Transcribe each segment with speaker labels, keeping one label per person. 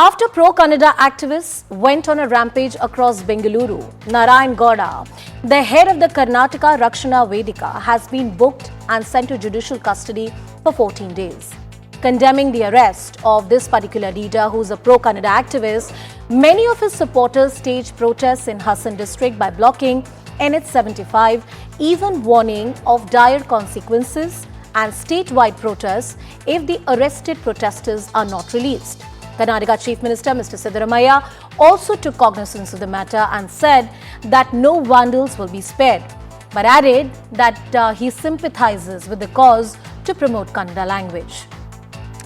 Speaker 1: After pro-Kannada activists went on a rampage across Bengaluru, Narayan Gowda, the head of the Karnataka Rakshana Vedika, has been booked and sent to judicial custody for 14 days. Condemning the arrest of this particular leader, who is a pro-Kannada activist, many of his supporters staged protests in Hassan district by blocking NH 75, even warning of dire consequences and statewide protests if the arrested protesters are not released. Karnataka Chief Minister Mr. Siddaramaiah also took cognizance of the matter and said that no vandals will be spared, but added that he sympathizes with the cause to promote Kannada language.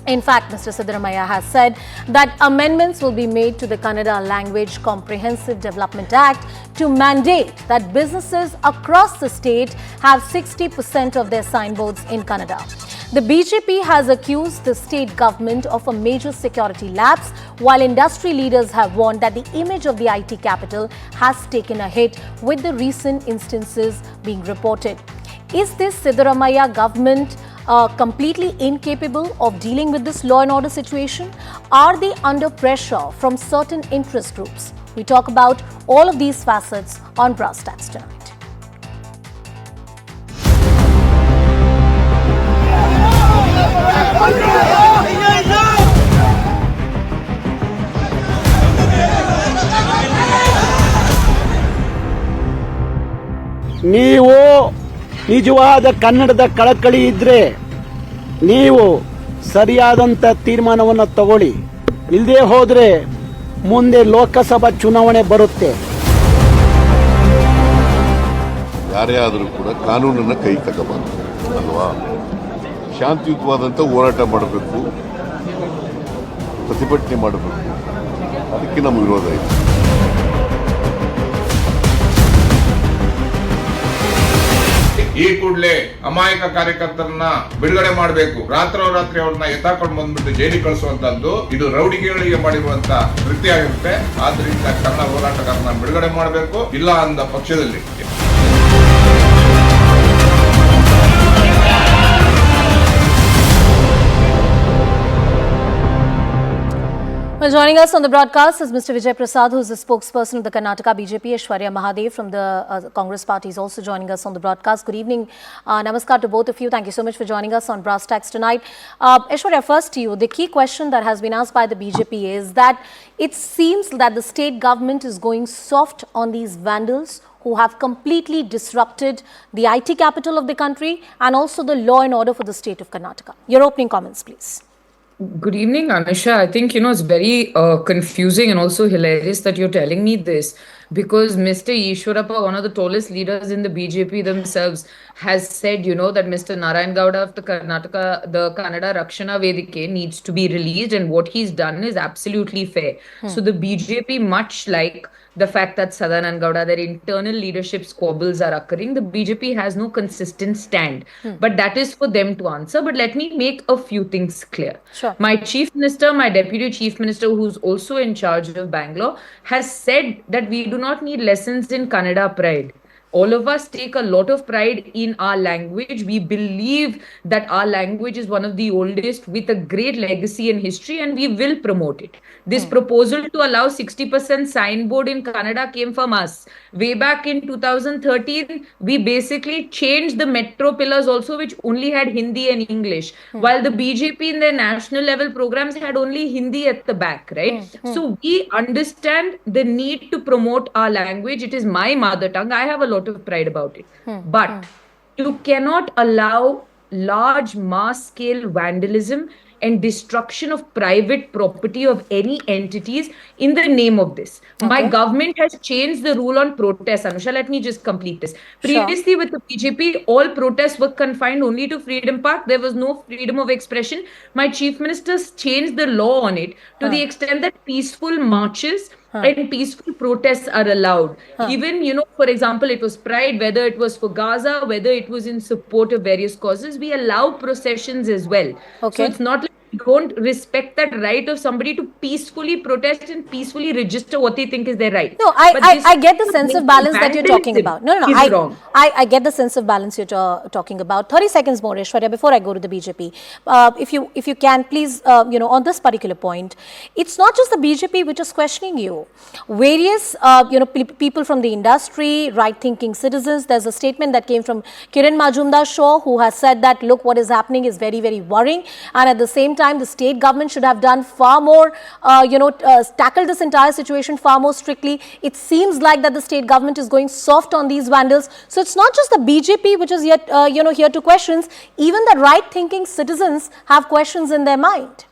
Speaker 1: In fact, Mr. Siddaramaiah has said that amendments will be made to the Kannada Language Comprehensive Development Act to mandate that businesses across the state have 60% of their signboards in Kannada. The BJP has accused the state government of a major security lapse, while industry leaders have warned that the image of the IT capital has taken a hit with the recent instances being reported. Is this Siddaramaiah government completely incapable of dealing with this law and order situation? Are they under pressure from certain interest groups? We talk about all of these facets on Brass Tacks tonight.
Speaker 2: ನೀವು ನಿಜವಾದ ಕನ್ನಡದ ಕಳಕಳಿ ಇದ್ರೆ ನೀವು ಸರಿಯಾದಂತ ತೀರ್ಮಾನವನ್ನು ತಗೊಳ್ಳಿ. ಇಲ್ಲದೆ ಹೋದ್ರೆ ಮುಂದೆ ಲೋಕಸಭಾ ಚುನಾವಣೆ ಬರುತ್ತೆ.
Speaker 3: ಯಾರೇ ಆದರೂ ಕೂಡ ಕಾನೂನನ್ನ ಕೈ ತಗೋಬಾರದು ಅಲ್ವಾ? ಶಾಂತಿಯುತವಾದಂಥ ಹೋರಾಟ ಮಾಡಬೇಕು, ಪ್ರತಿಭಟನೆ ಮಾಡಬೇಕು. ಅದಕ್ಕೆ ನಮ್ಮ ವಿರೋಧ ಇದೆ.
Speaker 4: ಈ ಕೂಡಲೇ ಅಮಾಯಕ ಕಾರ್ಯಕರ್ತರನ್ನ ಬಿಡುಗಡೆ ಮಾಡಬೇಕು. ರಾತ್ರೋರಾತ್ರಿ ಅವ್ರನ್ನ ಎತ್ತಾಕೊಂಡು ಬಂದ್ಬಿಟ್ಟು ಜೈಲಿಗೆ ಕಳಿಸುವಂತದ್ದು ಇದು ರೌಡಿಗಳಿಗೆ ಮಾಡಿರುವಂತ ಕೃತ್ಯ ಆಗಿರುತ್ತೆ. ಆದ್ರಿಂದ ಕನ್ನಡ ಹೋರಾಟಗಾರನ ಬಿಡುಗಡೆ ಮಾಡಬೇಕು. ಇಲ್ಲ ಅಂದ ಪಕ್ಷದಲ್ಲಿ
Speaker 1: Well, joining us on the broadcast is Mr. Vijay Prasad, who is the spokesperson of the Karnataka BJP. Aishwarya Mahadev from the Congress party is also joining us on the broadcast. Good evening. Namaskar to both of you. Thank you so much for joining us on Brass Tacks tonight. Aishwarya, first to you. The key question that has been asked by the BJP is that it seems that the state government is going soft on these vandals who have completely disrupted the IT capital of the country and also the law and order for the state of Karnataka. Your opening comments, please.
Speaker 5: Good evening, Anusha. I think, it's very confusing and also hilarious that you're telling me this, because Mr. Ishwarappa, one of the tallest leaders in the BJP themselves, has said, that Mr. Narayan Gowda of the Karnataka, the Kannada Rakshana Vedike, needs to be released, and what he's done is absolutely fair. So the BJP, much like the fact that Siddaramaiah Gowda, their internal leadership squabbles are occurring, the BJP has no consistent stand. But that is for them to answer. But let me make a few things clear.
Speaker 1: Sure.
Speaker 5: My chief minister, my deputy chief minister, who's also in charge of Bangalore, has said that we do not need lessons in Kannada pride. All of us take a lot of pride in our language. We believe that our language is one of the oldest with a great legacy and history, and we will promote it. This proposal to allow 60% signboard in Kannada came from us. Way back in 2013, we basically changed the metro pillars also, which only had Hindi and English, while the BJP in their national level programs had only Hindi at the back, right? So we understand the need to promote our language. It is my mother tongue. I have a lot of pride about it. But you cannot allow large mass scale vandalism and destruction of private property of any entities in the name of this. Okay. My government has changed the rule on protests. Anusha, let me just complete this. Previously, with the BJP, all protests were confined only to Freedom Park. There was no freedom of expression. My chief minister changed the law on it to the extent that peaceful marches and peaceful protests are allowed. Even, for example, it was Pride, whether it was for Gaza, whether it was in support of various causes, we allow processions as well. Okay. So it's not like don't respect that right of somebody to peacefully protest and peacefully register what they think is their right.
Speaker 1: No,
Speaker 5: But this
Speaker 1: I get the sense of balance that you're talking
Speaker 5: vandalism
Speaker 1: about. No,
Speaker 5: is wrong.
Speaker 1: I get the sense of balance you're talking about. 30 seconds more, Aishwarya, before I go to the BJP. If you can, please, on this particular point, it's not just the BJP which is questioning you. Various, people from the industry, right-thinking citizens. There's a statement that came from Kiran Majumdar-Shaw, who has said that, look, what is happening is very, very worrying. And at the same time, the state government should have done far more, tackled this entire situation far more strictly. It seems like that the state government is going soft on these vandals. So it's not just the BJP which is yet, here to questions. Even the right-thinking citizens have questions in their mind.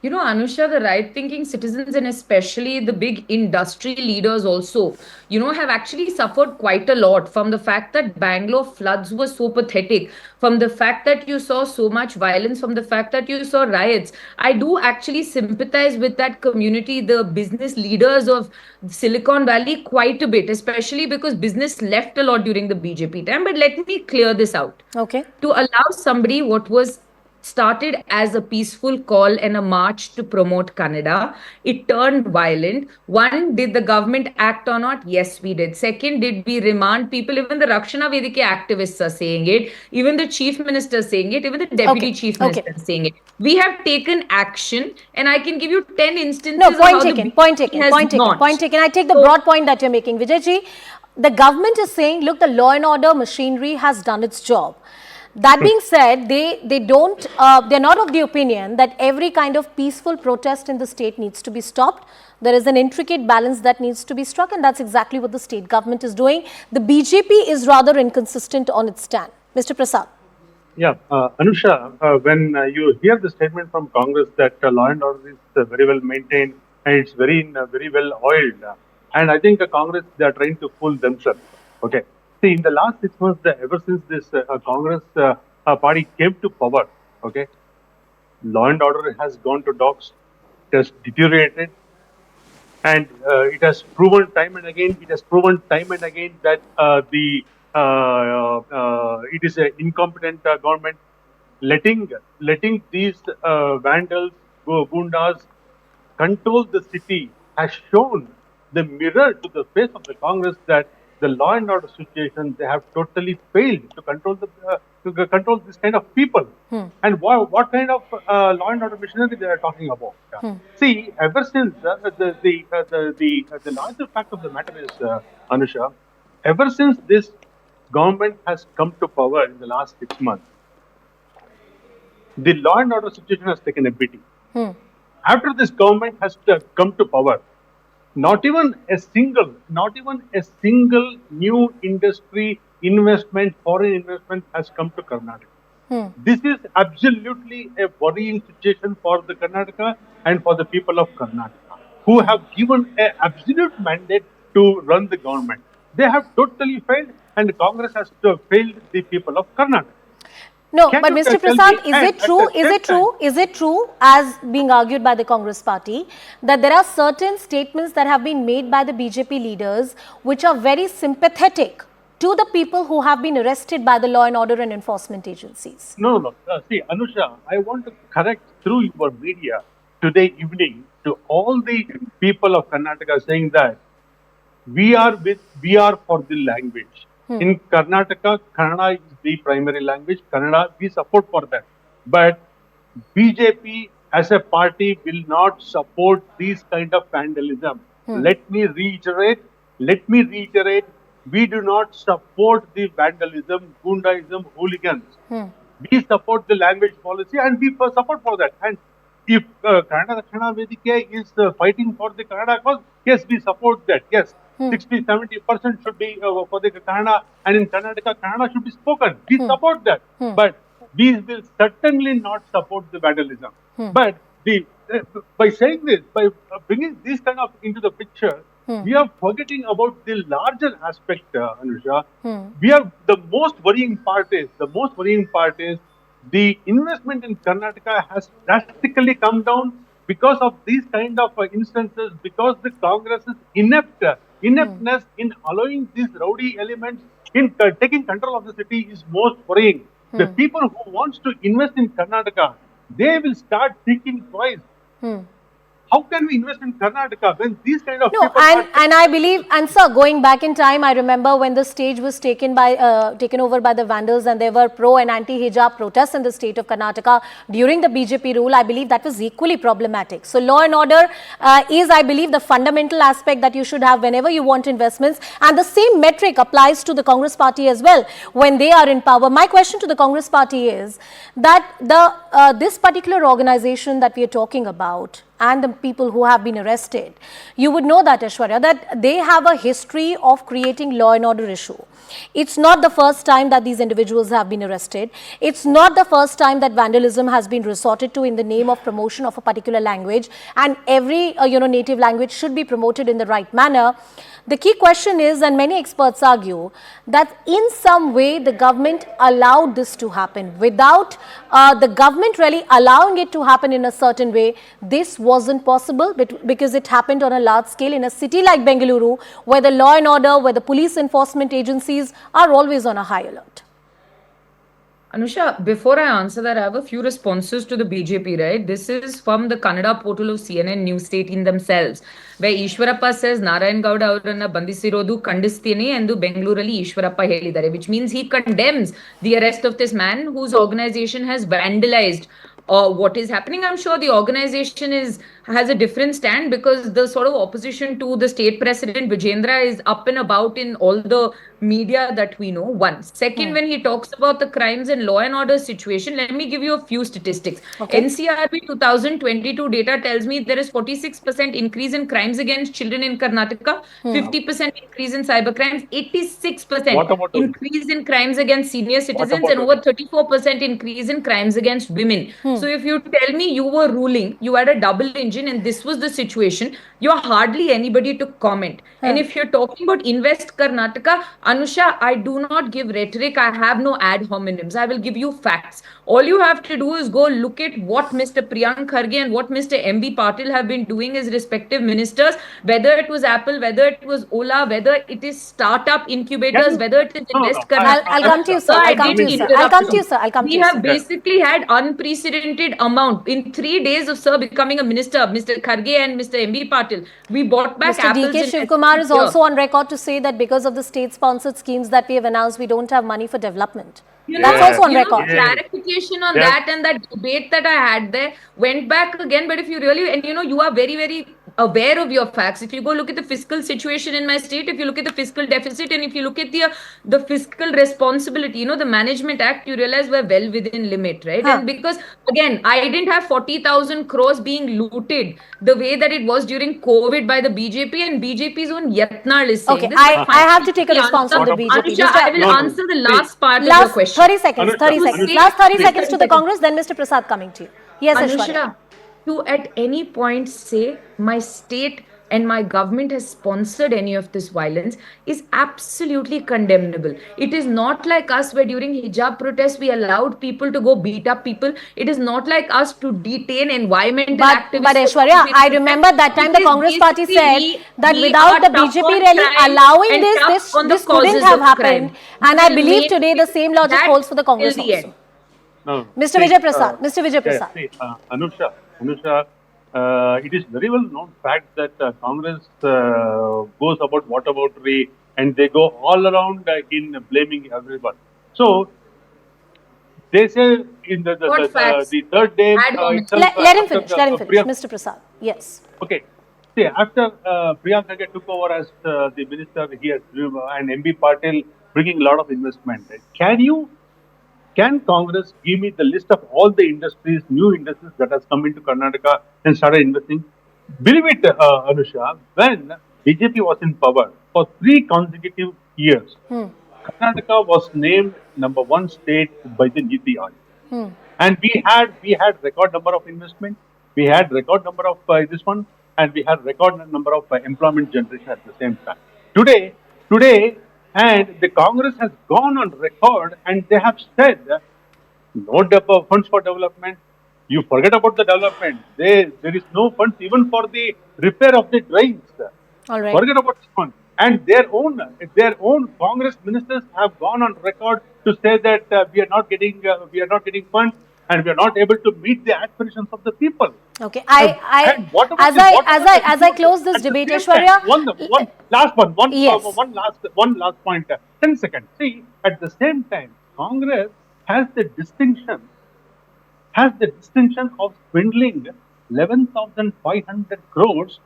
Speaker 5: Anusha, the right-thinking citizens and especially the big industry leaders also, have actually suffered quite a lot from the fact that Bangalore floods were so pathetic, from the fact that you saw so much violence, from the fact that you saw riots. I do actually sympathize with that community, the business leaders of Silicon Valley, quite a bit, especially because business left a lot during the BJP time. But let me clear this out.
Speaker 1: Okay.
Speaker 5: To allow somebody what was started as a peaceful call and a march to promote Kannada, it turned violent. One, did the government act or not? Yes, we did. Second, did we remand people? Even the Rakshana Vedike activists are saying it. Even the chief minister is saying it. Even the deputy chief minister is saying it. We have taken action, and I can give you 10 instances.
Speaker 1: No, point taken. Point taken. I take the broad point that you're making, Vijayji. The government is saying, look, the law and order machinery has done its job. That being said, they're not of the opinion that every kind of peaceful protest in the state needs to be stopped. There is an intricate balance that needs to be struck, and that's exactly what the state government is doing. The BJP is rather inconsistent on its stand. Mr. Prasad.
Speaker 6: Yeah, Anusha, when you hear the statement from Congress that law and order is very well maintained and it's very well oiled, and I think Congress, they are trying to fool themselves. Okay. See, in the last 6 months, ever since this Congress party came to power, okay, law and order has gone to dogs, it has deteriorated, and it has proven time and again that it is an incompetent government letting these vandals, gundas control the city has shown the mirror to the face of the Congress that the law and order situation, they have totally failed to control this kind of people. And what kind of law and order machinery they are talking about? See, ever since the larger fact of the matter is, Anusha, ever since this government has come to power in the last 6 months, the law and order situation has taken a beating. After this government has come to power, not even a single new industry investment, foreign investment has come to Karnataka. This is absolutely a worrying situation for the Karnataka and for the people of Karnataka, who have given an absolute mandate to run the government. They have totally failed, and Congress has failed the people of Karnataka.
Speaker 1: No, but Mr. Prasad, is it true, as being argued by the Congress party, that there are certain statements that have been made by the BJP leaders which are very sympathetic to the people who have been arrested by the law and order and enforcement agencies?
Speaker 6: No. See, Anusha, I want to correct through your media today evening to all the people of Karnataka saying that we are for the language. In Karnataka, Kannada is the primary language. Kannada, we support for that. But BJP as a party will not support these kind of vandalism. Let me reiterate, we do not support the vandalism, gundaism, hooligans. We support the language policy and we support for that. And if Karnataka Vedike is fighting for the Kannada cause, yes, we support that. Yes. 60-70% should be for the Kannada, and in Karnataka, Kannada should be spoken. We support that. But we will certainly not support the vandalism. But by saying this, by bringing this kind of into the picture, we are forgetting about the larger aspect, Anusha. We are the most worrying part is the investment in Karnataka has drastically come down because of these kind of instances, because the Congress's ineptness in allowing these rowdy elements in taking control of the city is most worrying. The people who wants to invest in Karnataka, they will start thinking twice. How can we invest in Karnataka when these kind of
Speaker 1: No,
Speaker 6: people
Speaker 1: and I believe, and sir, going back in time, I remember when the stage was taken over by the vandals, and there were pro and anti-hijab protests in the state of Karnataka during the BJP rule. I believe that was equally problematic. So law and order is, I believe, the fundamental aspect that you should have whenever you want investments, and the same metric applies to the Congress party as well when they are in power. My question to the Congress party is that this particular organization that we are talking about, and the people who have been arrested, you would know that, Aishwarya, that they have a history of creating law and order issue. It's not the first time that these individuals have been arrested. It's not the first time that vandalism has been resorted to in the name of promotion of a particular language, and every native language should be promoted in the right manner. The key question is, and many experts argue, that in some way the government allowed this to happen. Without the government really allowing it to happen in a certain way, this wasn't possible, because it happened on a large scale in a city like Bengaluru, where the law and order, where the police enforcement agencies are always on a high alert.
Speaker 5: Anusha, before I answer that, I have a few responses to the BJP, right? This is from the Kannada portal of CNN News 18 themselves, where Ishwarappa says Narayan Gowda ಅವರನ್ನ ಬಂಧಿಸಿರೋದು ಖಂಡಿಸ್ತೀನಿ ಎಂದು ಬೆಂಗಳೂರಲ್ಲಿ ಈಶ್ವರಪ್ಪ ಹೇಳಿದ್ದಾರೆ, which means he condemns the arrest of this man whose organization has vandalized what is happening. I'm sure the organization has a different stand, because the sort of opposition to the state president Vijendra is up and about in all the media that we know. One. Second, when he talks about the crimes and law and order situation, let me give you a few statistics.
Speaker 1: Okay.
Speaker 5: NCRB 2022 data tells me there is 46% increase in crimes against children in Karnataka, 50% increase in cyber crimes, 86% increase in crimes against senior citizens, and over 34% increase in crimes against women. So if you tell me you were ruling, you had a double engine, and this was the situation, you're hardly anybody to comment. And if you're talking about Invest Karnataka, Anusha, I do not give rhetoric. I have no ad hominems. I will give you facts. All you have to do is go look at what Mr. Priyank Kharge and what Mr. MB Patil have been doing as respective ministers, whether it was Apple, whether it was Ola, whether it is startup incubators, whether it is Invest Karnataka.
Speaker 1: I'll come to you, sir. I'll come to you, sir.
Speaker 5: We have basically had unprecedented amount in 3 days of sir becoming a minister, Mr. Kharge and Mr. MB Patil. We bought back
Speaker 1: Mr.
Speaker 5: Apple's
Speaker 1: DK Shivkumar is also on record to say that because of the state-sponsored schemes that we have announced, we don't have money for development. That's also on record.
Speaker 5: Clarification on that, and that debate that I had there went back again. But if you really, and you are very, very aware of your facts. If you go look at the fiscal situation in my state, if you look at the fiscal deficit, and if you look at the fiscal responsibility, the Management Act, you realize we're well within limit, right? And because again, I didn't have 40,000 crores being looted the way that it was during COVID by the BJP, and BJP's own Yatnal is saying this.
Speaker 1: I have to take a response from the BJP.
Speaker 5: Anusha, I will answer the last part of your question.
Speaker 1: 30 seconds. 30 seconds. Last 30 seconds to the Congress, then Mr. Prasad coming to you. Yes, Aishwarya.
Speaker 5: Anusha, to at any point say my state and my government has sponsored any of this violence is absolutely condemnable. It is not like us where during hijab protests we allowed people to go beat up people. It is not like us to detain environmental activists.
Speaker 1: But Aishwarya, I remember that time the Congress party said that without the BJP really allowing this couldn't have happened. And I believe today the same logic holds for the Congress also.
Speaker 6: No,
Speaker 1: Mr. Vijay Prasad. Mr. Vijay Prasad.
Speaker 6: Anusha, it is very well known fact that Congress goes about whataboutery, and they go all around in blaming everyone. So they say in the third day.
Speaker 1: Let him finish. Mr. Prasad. Yes.
Speaker 6: Okay. See, after Priyank Kharge took over as the minister, he has and MB Patil bringing a lot of investment. Can Congress give me the list of all the industries, new industries that has come into Karnataka and started investing? Believe it, Anusha, when BJP was in power for 3 consecutive years, Karnataka was named #1 state by the Niti Aayog. And we had record number of investment, we had record number of this one, and we had record number of employment generation at the same time. Today, and the Congress has gone on record and they have said no funds for development. You forget about the development. There is no funds even for the repair of the drains.
Speaker 1: All right.
Speaker 6: Forget about this one. And their own Congress ministers have gone on record to say that we are not getting funds. and we are not able to meet the aspirations of the people.
Speaker 1: Okay,
Speaker 6: And whatever
Speaker 1: as
Speaker 6: the-
Speaker 1: I
Speaker 6: whatever
Speaker 1: as
Speaker 6: the
Speaker 1: I as I
Speaker 6: people-
Speaker 1: close this
Speaker 6: at the
Speaker 1: debate,
Speaker 6: same
Speaker 1: Aishwarya,
Speaker 6: time, one last one,
Speaker 1: Yes.
Speaker 6: one last point. 10 seconds. See, at the same time, Congress has the distinction of swindling 11,500 crores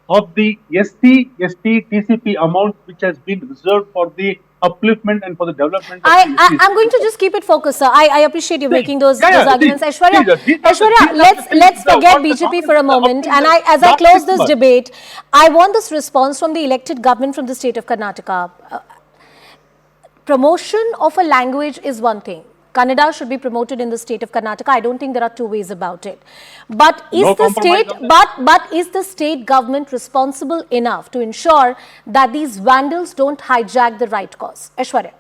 Speaker 6: of the ST TCP amount which has been reserved for the upliftment and for the development of the ST.
Speaker 1: I'm going to just keep it focused, sir. I appreciate you making those arguments.
Speaker 6: See,
Speaker 1: Aishwarya,
Speaker 6: these are the
Speaker 1: let's
Speaker 6: things that
Speaker 1: forget
Speaker 6: what the
Speaker 1: BJP
Speaker 6: Congress
Speaker 1: for a
Speaker 6: is
Speaker 1: moment.
Speaker 6: up
Speaker 1: And
Speaker 6: to
Speaker 1: as I
Speaker 6: last
Speaker 1: close
Speaker 6: 6
Speaker 1: this
Speaker 6: months.
Speaker 1: debate, I want this response from the elected government from the state of Karnataka. Promotion of a language is one thing. Kannada should be promoted in the state of Karnataka. I don't think there are two ways about it. But is
Speaker 6: No
Speaker 1: the
Speaker 6: compromise
Speaker 1: state,
Speaker 6: on that.
Speaker 1: but is the state government responsible enough to ensure that these vandals don't hijack the right cause? Aishwarya.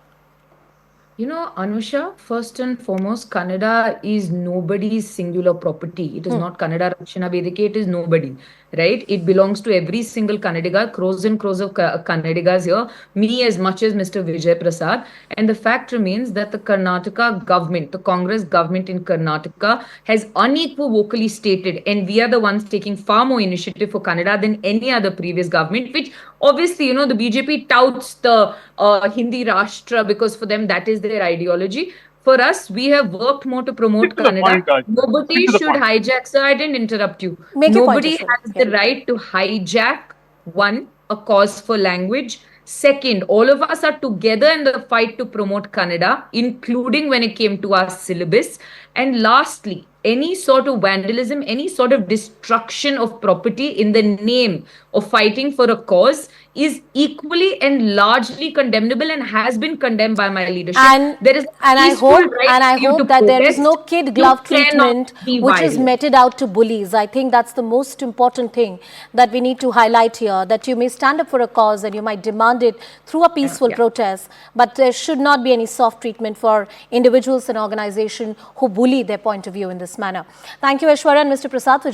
Speaker 5: You know, Anusha, first and foremost, Kannada is nobody's singular property. It is not Kannada Rakshana Vedike, it is nobody, right? It belongs to every single Kannadiga, crores and crores of Kannadigas here, me as much as Mr. Vijay Prasad. And the fact remains that the Karnataka government, the Congress government in Karnataka, has unequivocally stated, and we are the ones taking far more initiative for Kannada than any other previous government, which obviously, you know, the BJP touts the Hindi Rashtra because for them that is their ideology. For us, we have worked more to promote
Speaker 6: Stick to the
Speaker 5: Kannada.
Speaker 6: point, Raj.
Speaker 5: Nobody
Speaker 6: Stick to the
Speaker 5: should
Speaker 6: point.
Speaker 5: hijack, sir. I didn't interrupt you.
Speaker 1: Make your point,
Speaker 5: Nobody
Speaker 1: Ashwin.
Speaker 5: has
Speaker 1: Yeah.
Speaker 5: the right to hijack, one, a cause for language. Second, all of us are together in the fight to promote Kannada, including when it came to our syllabus. And lastly, any sort of vandalism, any sort of destruction of property in the name of fighting for a cause is equally and largely condemnable and has been condemned by my leadership.
Speaker 1: And
Speaker 5: there is
Speaker 1: I
Speaker 5: peaceful
Speaker 1: hope
Speaker 5: right for you to
Speaker 1: that there is
Speaker 5: protest.
Speaker 1: no kid
Speaker 5: You
Speaker 1: glove
Speaker 5: cannot
Speaker 1: treatment
Speaker 5: be
Speaker 1: which is
Speaker 5: violent.
Speaker 1: meted out to bullies. I think that's the most important thing that we need to highlight here, that you may stand up for a cause and you might demand it through a peaceful protest, but there should not be any soft treatment for individuals and organizations who bully their point of view in this manner. Thank you, Aishwarya and Mr. Prasad, for